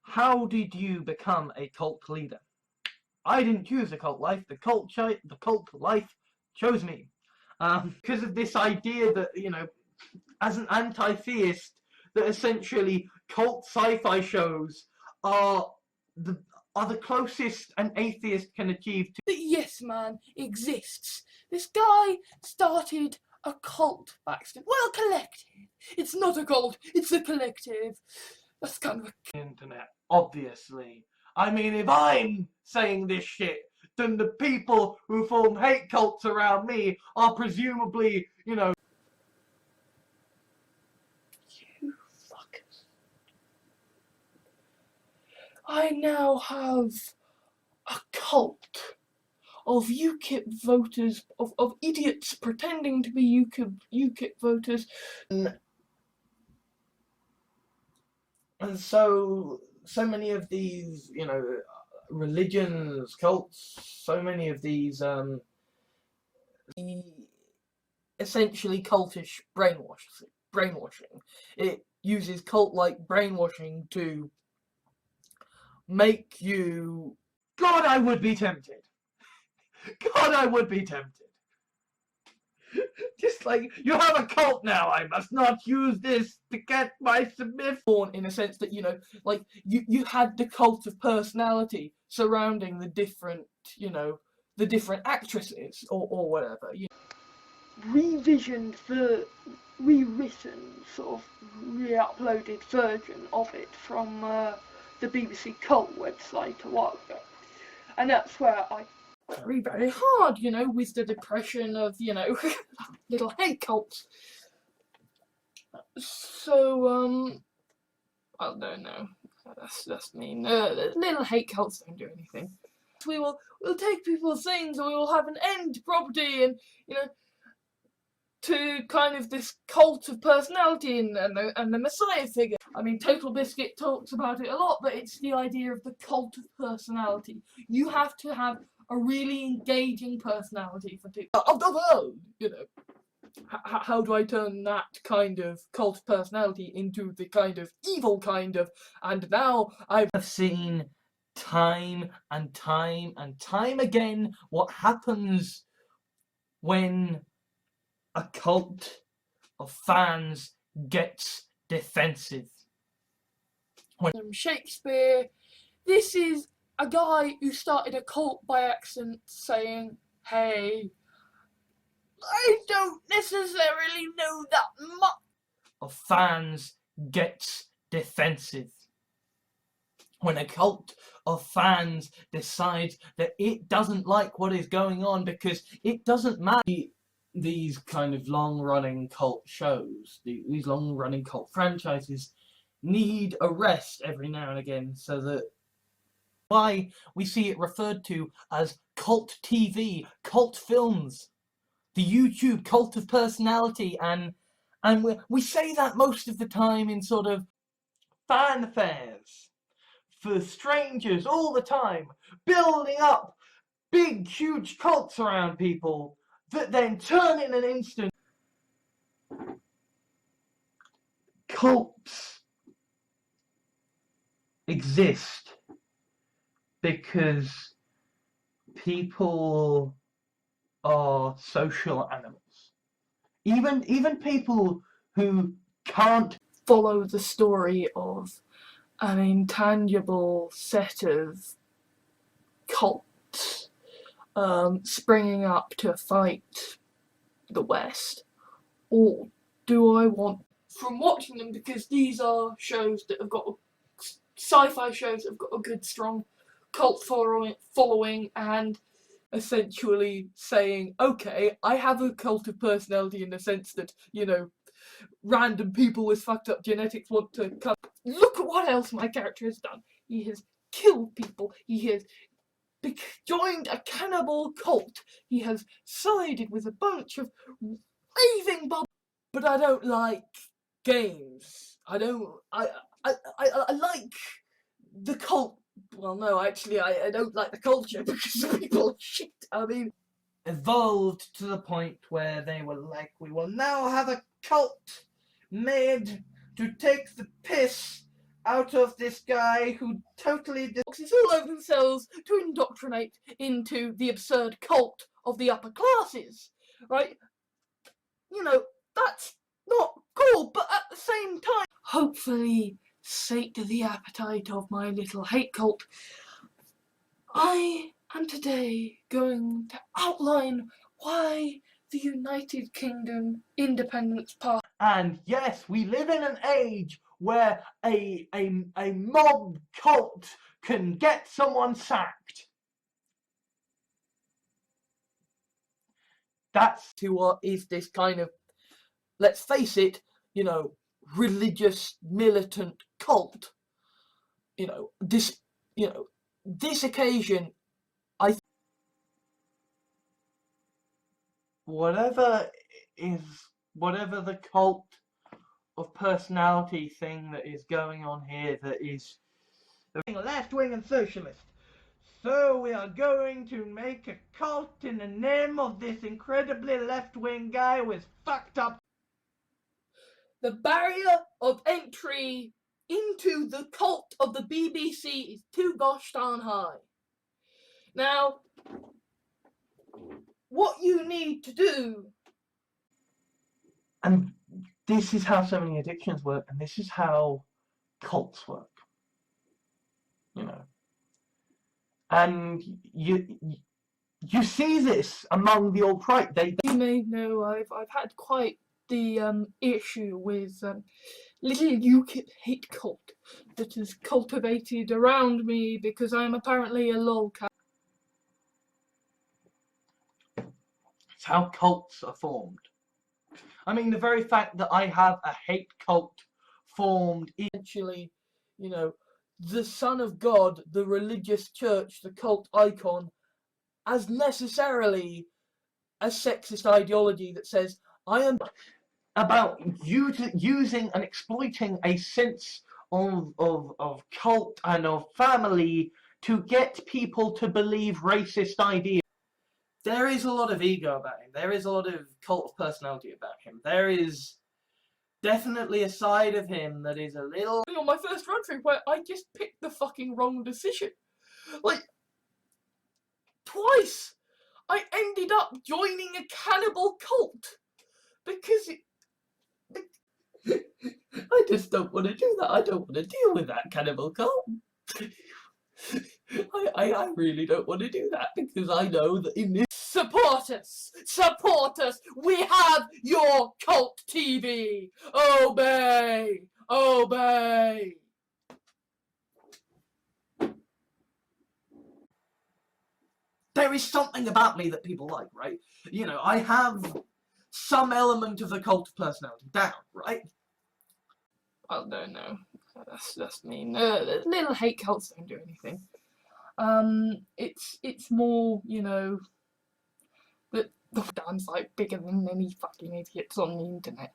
How did you become a cult leader? I didn't choose a cult life. The cult life chose me. Because of this idea that, as an anti-theist, that essentially cult sci-fi shows are the closest an atheist can achieve to. The Yes Man exists. This guy started a cult back then. Well, collective. It's not a cult, it's a collective. That's kind of a Internet, obviously. I mean, if I'm saying this shit, then the people who form hate cults around me are presumably, You fuckers. I now have a cult of UKIP voters, of idiots pretending to be UKIP voters. And so many of these, religions, cults, so many of these, essentially cultish brainwashing. It uses cult-like brainwashing to make you... God, I would be tempted. God, I would be tempted. Just like, you have a cult now, I must not use this to get my submission. In a sense that, you had the cult of personality surrounding the different, the different actresses or whatever. Rewritten, sort of re-uploaded version of it from the BBC Cult website a while ago. And that's where I very, very hard, with the depression of, little hate cults. So, I don't know. That's mean. Little hate cults don't do anything. We'll take people's things, and we will have an end property, and to kind of this cult of personality and the Messiah figure. I mean, Total Biscuit talks about it a lot, but it's the idea of the cult of personality. You have to have a really engaging personality for people of the world, How do I turn that kind of cult personality into the kind of evil kind of, and now I've seen time and time and time again what happens when a cult of fans gets defensive. When Shakespeare, this is a guy who started a cult by accident saying, hey, I don't necessarily know that much. Of fans gets defensive. When a cult of fans decides that it doesn't like what is going on because it doesn't matter. These kind of long-running cult shows, these long-running cult franchises need a rest every now and again, so that why we see it referred to as cult TV, cult films, the YouTube cult of personality, and we say that most of the time in sort of fanfares for strangers all the time, building up big, huge cults around people that then turn in an instant. Cults exist because people are social animals. Even people who can't follow the story of an intangible set of cults springing up to fight the West, or do I want from watching them, because these are shows that have got sci-fi shows that have got a good strong cult following, and essentially saying, okay, I have a cult of personality in the sense that, random people with fucked up genetics want to come. Look at what else my character has done. He has killed people. He has joined a cannibal cult. He has sided with a bunch of raving bubbles. But I don't like games. I like the cult. Well, no, actually, I don't like the culture because people are shit. I mean, evolved to the point where they were like, we will now have a cult made to take the piss out of this guy who totally It's all over themselves to indoctrinate into the absurd cult of the upper classes, right? You know, that's not cool, but at the same time, hopefully sate the appetite of my little hate cult. I am today going to outline why the United Kingdom Independence Party. And yes, we live in an age where a mob cult can get someone sacked. That's To what is this kind of, let's face it, you know, religious militant cult. This occasion, whatever the cult of personality thing that is going on here, that is left wing and socialist. So we are going to make a cult in the name of this incredibly left wing guy with fucked up. the barrier of entry into the cult of the BBC is too gosh darn high. Now, what you need to do, And this is how so many addictions work, and this is how cults work. You know. And you see this among the alt-right. you may know, I've had quite the issue with little UKIP hate cult that is cultivated around me because I'm apparently a lolcat. It's how cults are formed. I mean, the very fact that I have a hate cult formed, Essentially, you know, the Son of God, the religious church, the cult icon, as necessarily a sexist ideology that says, I am about using and exploiting a sense of cult and of family to get people to believe racist ideas. There is a lot of ego about him. There is a lot of cult of personality about him. There is definitely a side of him that is a little... On my first run through where I just picked the fucking wrong decision. Like, twice I ended up joining a cannibal cult because I just don't want to do that. I don't want to deal with that cannibal cult. I really don't want to do that because I know that in this... Support us! Support us! We have your cult TV! Obey! Obey! There is something about me that people like, right? You know, I have some element of the cult of personality down, right? Oh, no. That's mean. Little hate cults don't do anything. It's more, you know, that the damn's like bigger than any fucking idiots on the internet.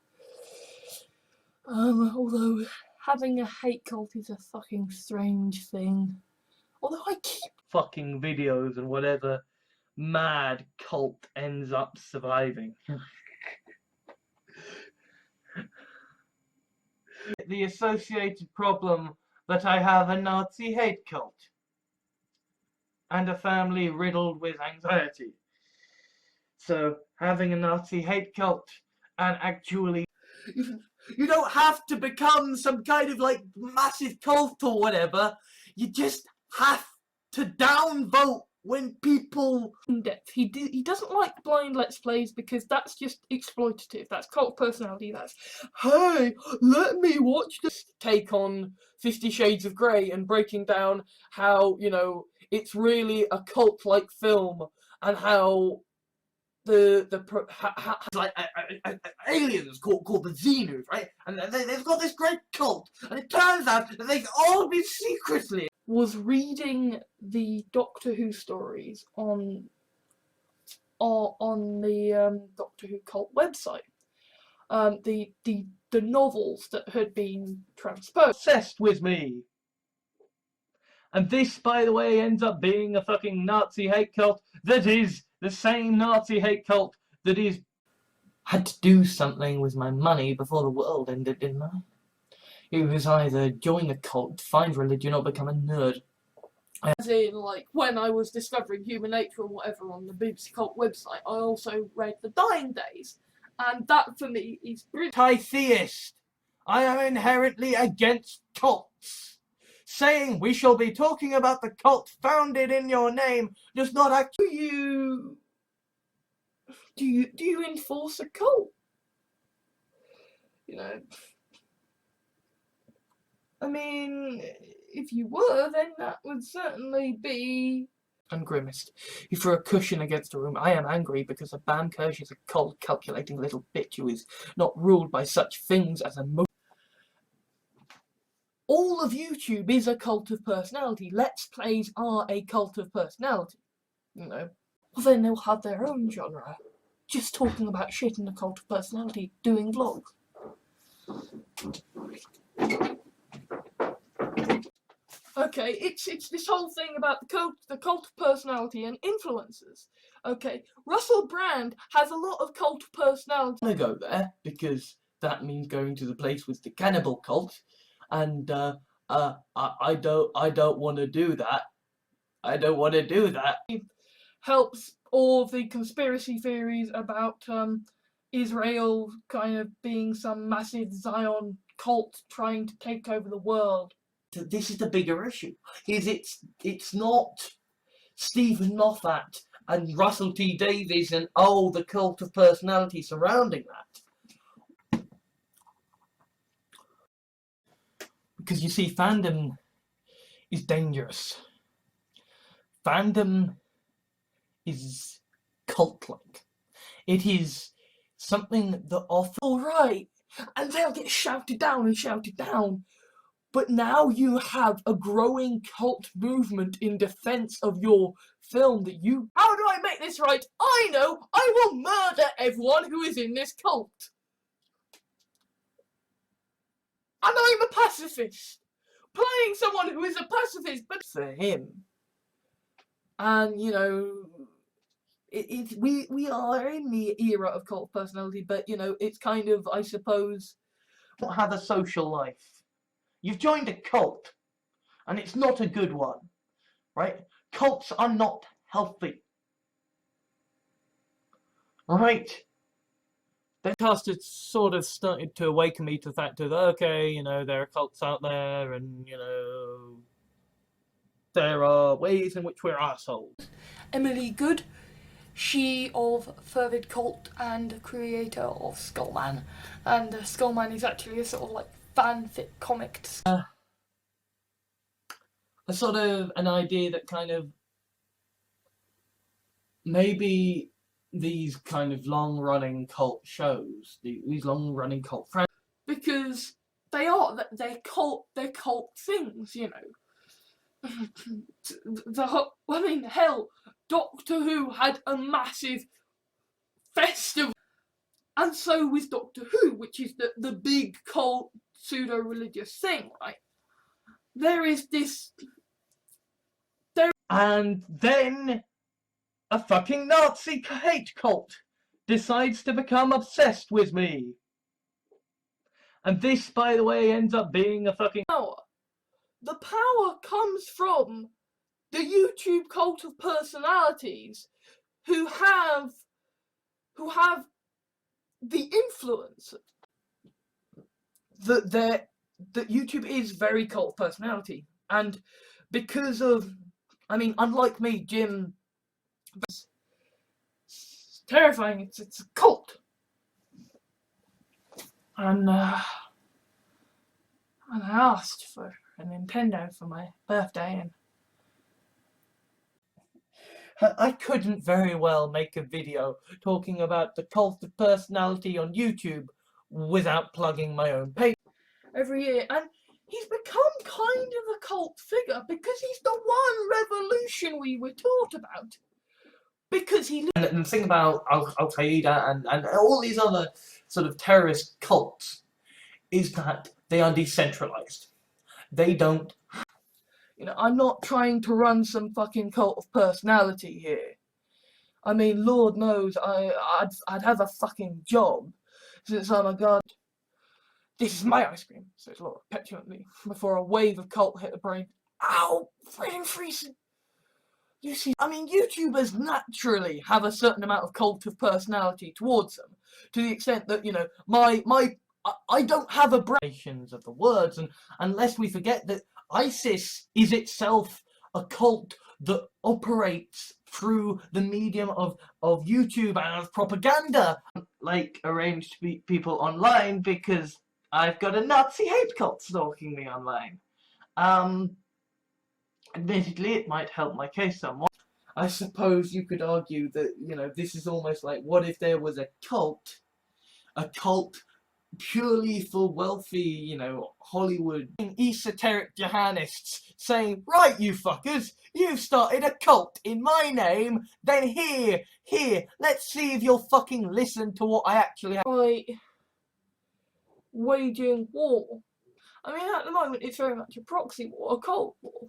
Although having a hate cult is a fucking strange thing. Although I keep fucking videos and whatever mad cult ends up surviving. The associated problem that I have a Nazi hate cult and a family riddled with anxiety. So having a Nazi hate cult and actually... You don't have to become some kind of like massive cult or whatever. You just have to downvote when people... in depth. He doesn't like blind let's plays because that's just exploitative. That's cult personality. That's, hey, let me watch this take on 50 Shades of Grey and breaking down how, you know, it's really a cult-like film and how like aliens called the Xenus, right? And they've got this great cult, and it turns out that they've all been secretly... Was reading the Doctor Who stories on the Doctor Who cult website. The novels that had been transposed. Obsessed with me. And this, by the way, ends up being a fucking Nazi hate cult that is the same Nazi hate cult that is... Had to do something with my money before the world ended, didn't I? It was either join the cult, find religion, or become a nerd. As in, like, when I was discovering human nature or whatever on the BBC Cult website, I also read The Dying Days. And that, for me, is brilliant. Anti-theist. I am inherently against cults. Saying we shall be talking about the cult founded in your name does not actually... Do you enforce a cult? You know, I mean, if you were, then that would certainly be... And grimaced. He threw a cushion against the room. I am angry because a Bam Kirsch is a cold, calculating little bitch who is not ruled by such things as emotion. All of YouTube is a cult of personality. Let's Plays are a cult of personality. You know. Well, then they'll have their own genre. Just talking about shit in the cult of personality, doing vlogs. Okay, it's this whole thing about the cult of personality and influencers. Okay, Russell Brand has a lot of cult of personality. I'm gonna go there because that means going to the place with the cannibal cult, and I don't want to do that. I don't want to do that. Helps all the conspiracy theories about Israel kind of being some massive Zion cult trying to take over the world. This is the bigger issue. It's not Stephen Moffat and Russell T Davies and the cult of personality surrounding that. Because you see, fandom is dangerous. Fandom is cult-like. It is something that often... Alright, and they'll get shouted down and shouted down. But now you have a growing cult movement in defense of your film that you... How do I make this right? I know! I will murder everyone who is in this cult! And I'm a pacifist! Playing someone who is a pacifist, but for him. And, you know, we are in the era of cult personality, but, you know, it's kind of, I suppose... Not have a social life. You've joined a cult, and it's not a good one, right? Cults are not healthy, right? The cast had sort of started to awaken me to the fact of, okay, you know, there are cults out there, and, you know, there are ways in which we're assholes. Emily Good, she of Fervid Cult and creator of Skullman, and Skullman is actually a sort of like fanfic comic. A sort of an idea that kind of maybe these kind of long-running cult shows, these long-running cult franchises, because they're cult things, you know. I mean, hell, Doctor Who had a massive festival, and so was Doctor Who, which is the big cult pseudo-religious thing, right? There is this... And then a fucking Nazi hate cult decides to become obsessed with me. And this, by the way, ends up being a fucking... power. The power comes from the YouTube cult of personalities who have the influence. That YouTube is very cult personality, and because of, I mean, unlike me, Jim, it's terrifying. It's a cult, and I asked for a Nintendo for my birthday, and I couldn't very well make a video talking about the cult of personality on YouTube without plugging my own page every year, and he's become kind of a cult figure because he's the one revolution we were taught about. Because he... And the thing about Al-Qaeda and all these other sort of terrorist cults is that they are decentralized. They don't... You know, I'm not trying to run some fucking cult of personality here. I mean, Lord knows I'd have a fucking job since I'm a god. This is my ice cream, says Laura petulantly, before a wave of cult hit the brain. Ow! Freaking freezing! You see, I mean, YouTubers naturally have a certain amount of cult of personality towards them, to the extent that, you know, I don't have a brain of the words, and unless we forget that ISIS is itself a cult that operates through the medium of YouTube and of propaganda, like arranged people online, because I've got a Nazi hate cult stalking me online. Admittedly, it might help my case somewhat. I suppose you could argue that, you know, this is almost like, what if there was a cult purely for wealthy, you know, Hollywood esoteric Jahanists saying, right, you fuckers, you've started a cult in my name, then here, let's see if you'll fucking listen to what I actually have. Right, waging war. I mean, at the moment, it's very much a proxy war, a cult war.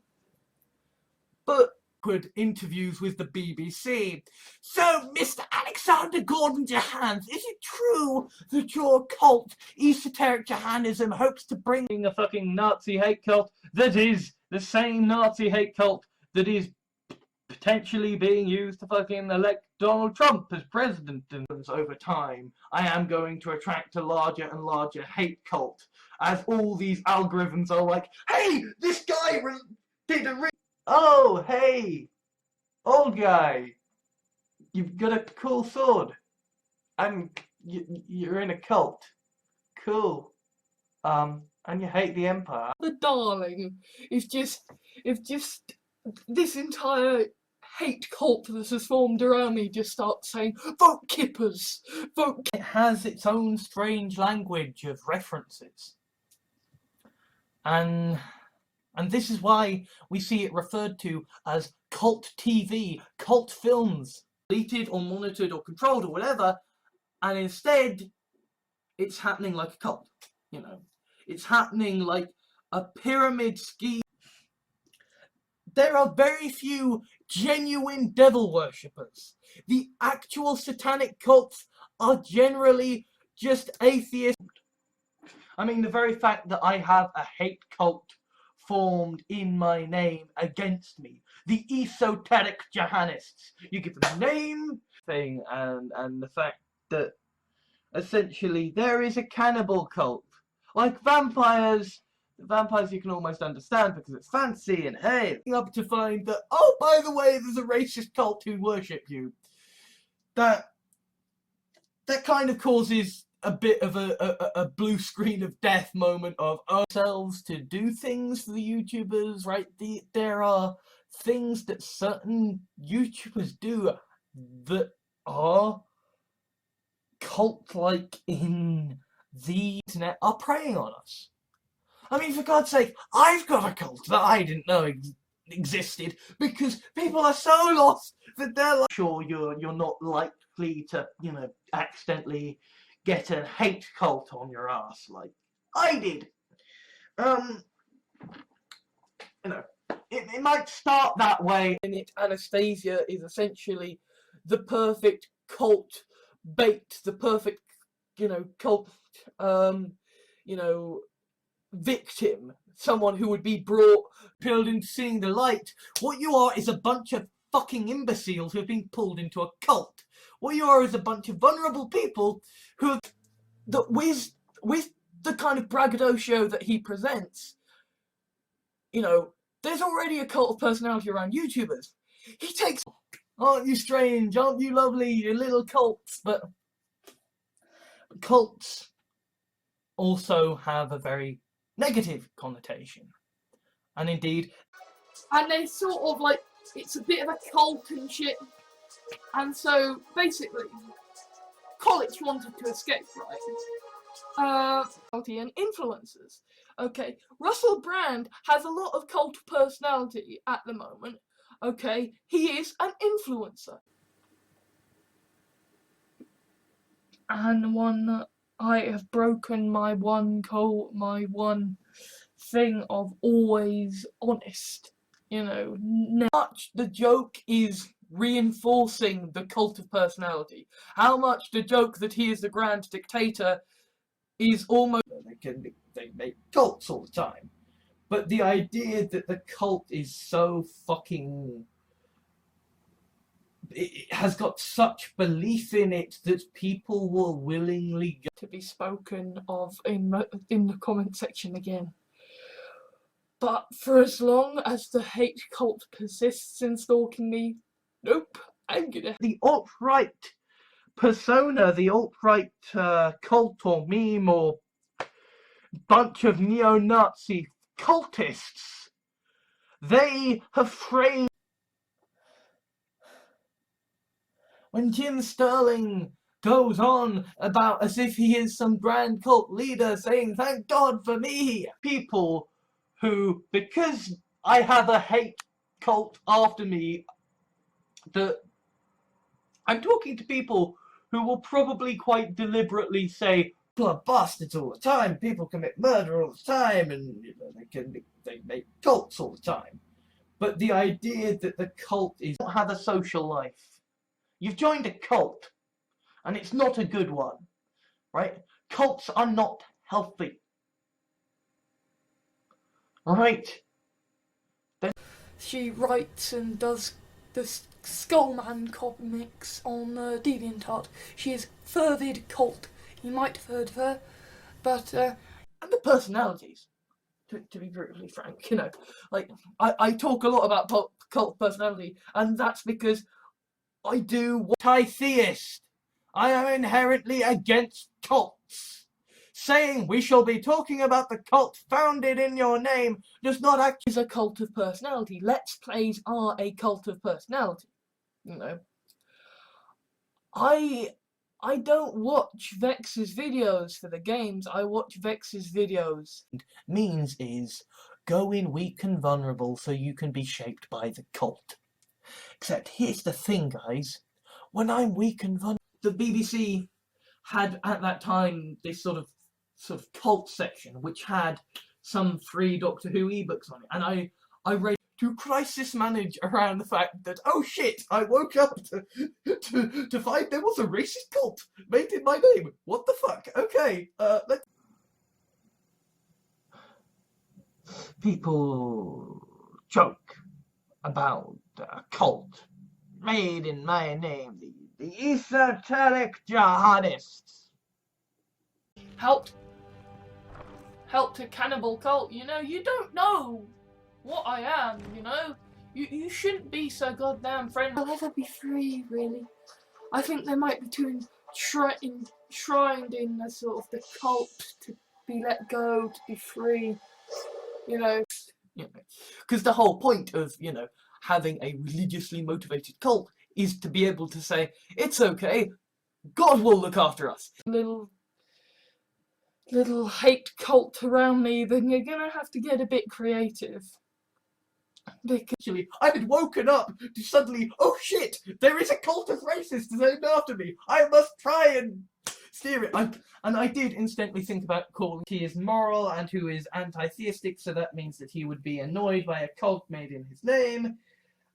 But good interviews with the BBC. So, Mr. Alexander Gordon Jahans, is it true that your cult, esoteric Jahanism, hopes to bring a fucking Nazi hate cult that is the same Nazi hate cult that is potentially being used to fucking elect Donald Trump as president? And over time, I am going to attract a larger and larger hate cult, as all these algorithms are like, hey, this guy did a oh, hey, old guy, you've got a cool sword, and you're in a cult. Cool. And you hate the Empire. The darling, if just this entire hate cult that has formed around me just starts saying, vote Kippers, vote. It has its own strange language of references. And this is why we see it referred to as cult TV, cult films, deleted or monitored or controlled or whatever, and instead it's happening like a cult, you know. It's happening like a pyramid scheme. There are very few genuine devil worshippers. The actual satanic cults are generally just atheists. I mean, the very fact that I have a hate cult formed in my name against me, the esoteric Jahanists, you give them a name thing, and the fact that essentially there is a cannibal cult, like vampires. Vampires you can almost understand because it's fancy and hey, up to find that, oh, by the way, there's a racist cult who worship you. That kind of causes a bit of a blue screen of death moment of ourselves to do things for the YouTubers, right? There are things that certain YouTubers do that are cult-like in the internet, are preying on us. I mean, for God's sake, I've got a cult that I didn't know existed because people are so lost that they're like, sure, you're not likely to, you know, accidentally get a hate cult on your ass like I did. You know, it might start that way. And Anastasia is essentially the perfect cult bait, the perfect, you know, cult, you know, victim, someone who would be pulled into seeing the light. What you are is a bunch of fucking imbeciles who have been pulled into a cult. What you are is a bunch of vulnerable people who have, that with the kind of braggadocio that he presents, you know, there's already a cult of personality around YouTubers. He takes, aren't you strange, aren't you lovely, you little cults, but cults also have a very negative connotation. And indeed, and they sort of like, it's a bit of a cult and shit. And so basically, college wanted to escape, right? And influencers. Okay, Russell Brand has a lot of cult personality at the moment. Okay, he is an influencer. And one that I have broken my one thing of always honest. You know, much the joke is reinforcing the cult of personality. How much the joke that he is the grand dictator is almost they make cults all the time. But the idea that the cult is so fucking... it has got such belief in it that people will willingly go... To be spoken of in the comment section again. But for as long as the hate cult persists in stalking me, nope, I'm gonna... The alt-right persona, the alt-right cult or meme or bunch of neo-Nazi cultists, they have framed... When Jim Sterling goes on about as if he is some grand cult leader saying, "Thank God for me," people who, because I have a hate cult after me, that I'm talking to people who will probably quite deliberately say, "People are bastards all the time, people commit murder all the time, and they make cults all the time." But the idea that the cult is not have a social life. You've joined a cult, and it's not a good one, right? Cults are not healthy, right? She writes and does the Skullman comics on DeviantArt. She is fervid cult. You might have heard of her, but And the personalities, to be brutally frank, you know, like I talk a lot about cult personality, and that's because I do anti-theist. I am inherently against cults. Saying we shall be talking about the cult founded in your name does not act as a cult of personality. Let's Plays are a cult of personality. You know, I don't watch Vex's videos for the games. I watch Vex's videos. Means is go in weak and vulnerable so you can be shaped by the cult. Except here's the thing, guys. When I'm weak and vulnerable, the BBC had at that time this sort of cult section which had some free Doctor Who ebooks on it, and I read to crisis manage around the fact that, oh shit, I woke up to find there was a racist cult made in my name. What the fuck? Okay, let's... People joke about a cult made in my name, the esoteric jihadists. helped a cannibal cult. You know, you don't know what I am. You know, you shouldn't be so goddamn friendly. I'll never be free, really. I think they might be too enshrined in the sort of the cult to be let go, to be free. You know, because the whole point of, you know, having a religiously motivated cult is to be able to say, it's okay, God will look after us. Little hate cult around me, then you're gonna have to get a bit creative. Because actually, I had woken up to suddenly, oh shit, there is a cult of racists named after me. I must try and steer it. And I did instantly think about calling he is moral and who is anti-theistic, so that means that he would be annoyed by a cult made in his name.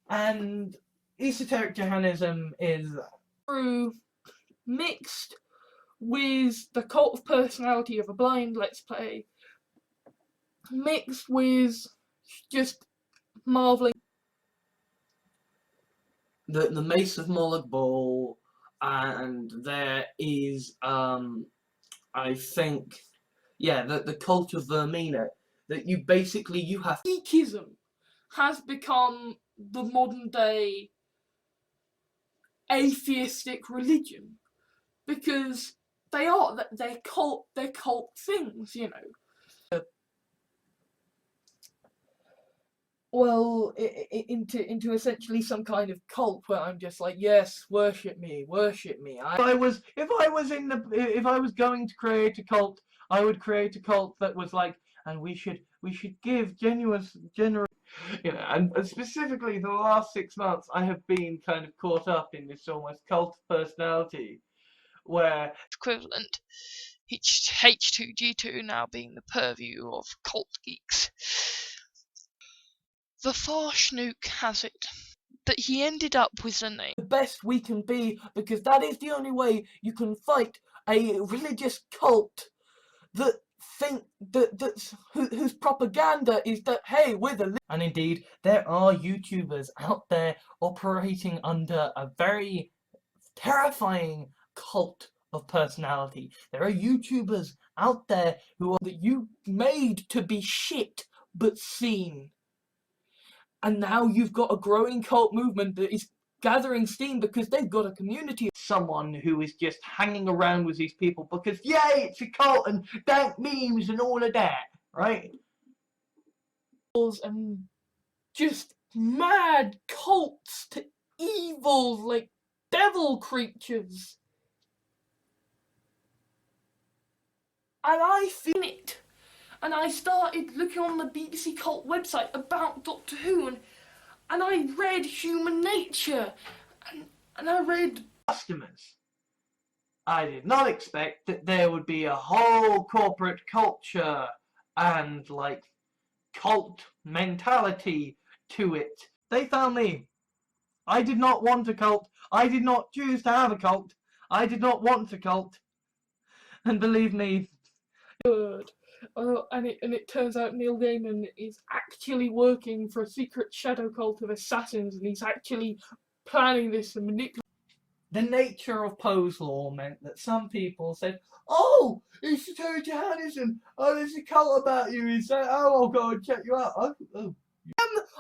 And esoteric Johannism is through mixed with the cult of personality of a blind Let's Play, mixed with just marveling the Mace of Moloch Ball, and there is I think, yeah, the cult of Vermina, that you basically have Sikhism has become the modern day atheistic religion, because they're cult things, you know. Well, into essentially some kind of cult where I'm just like, yes, worship me, worship me. If I was going to create a cult, I would create a cult that was like, and we should give generous, you know, and specifically the last 6 months, I have been kind of caught up in this almost cult personality, where equivalent, H2G2 now being the purview of cult geeks. The Farschnook has it that he ended up with the name. The best we can be, because that is the only way you can fight a religious cult that think that whose propaganda is that, hey, we're the... And indeed, there are YouTubers out there operating under a very terrifying cult of personality. There are YouTubers out there who are that you made to be shit but seen. And now you've got a growing cult movement that is gathering steam because they've got a community. Someone who is just hanging around with these people because, yay, it's a cult and dank memes and all of that, right? And just mad cults to evil, like devil creatures. And I feel it. And I started looking on the BBC Cult website about Doctor Who, and I read Human Nature, and I read Customers. I did not expect that there would be a whole corporate culture and, like, cult mentality to it. They found me. I did not want a cult. I did not choose to have a cult. I did not want a cult. And believe me, good. And it turns out Neil Gaiman is actually working for a secret shadow cult of assassins, and he's actually planning this and manipulating. the nature of Poe's law meant that some people said, "Oh, it's totalitarianism. Oh, there's a cult about you. Is that? Oh, I'll go and check you out." Oh.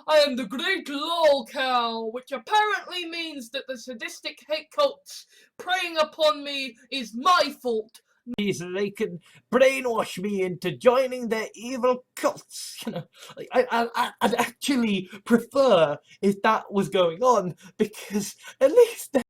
I am the great lol cow, which apparently means that the sadistic hate cults preying upon me is my fault. So they can brainwash me into joining their evil cults. You know, I'd actually prefer if that was going on, because at least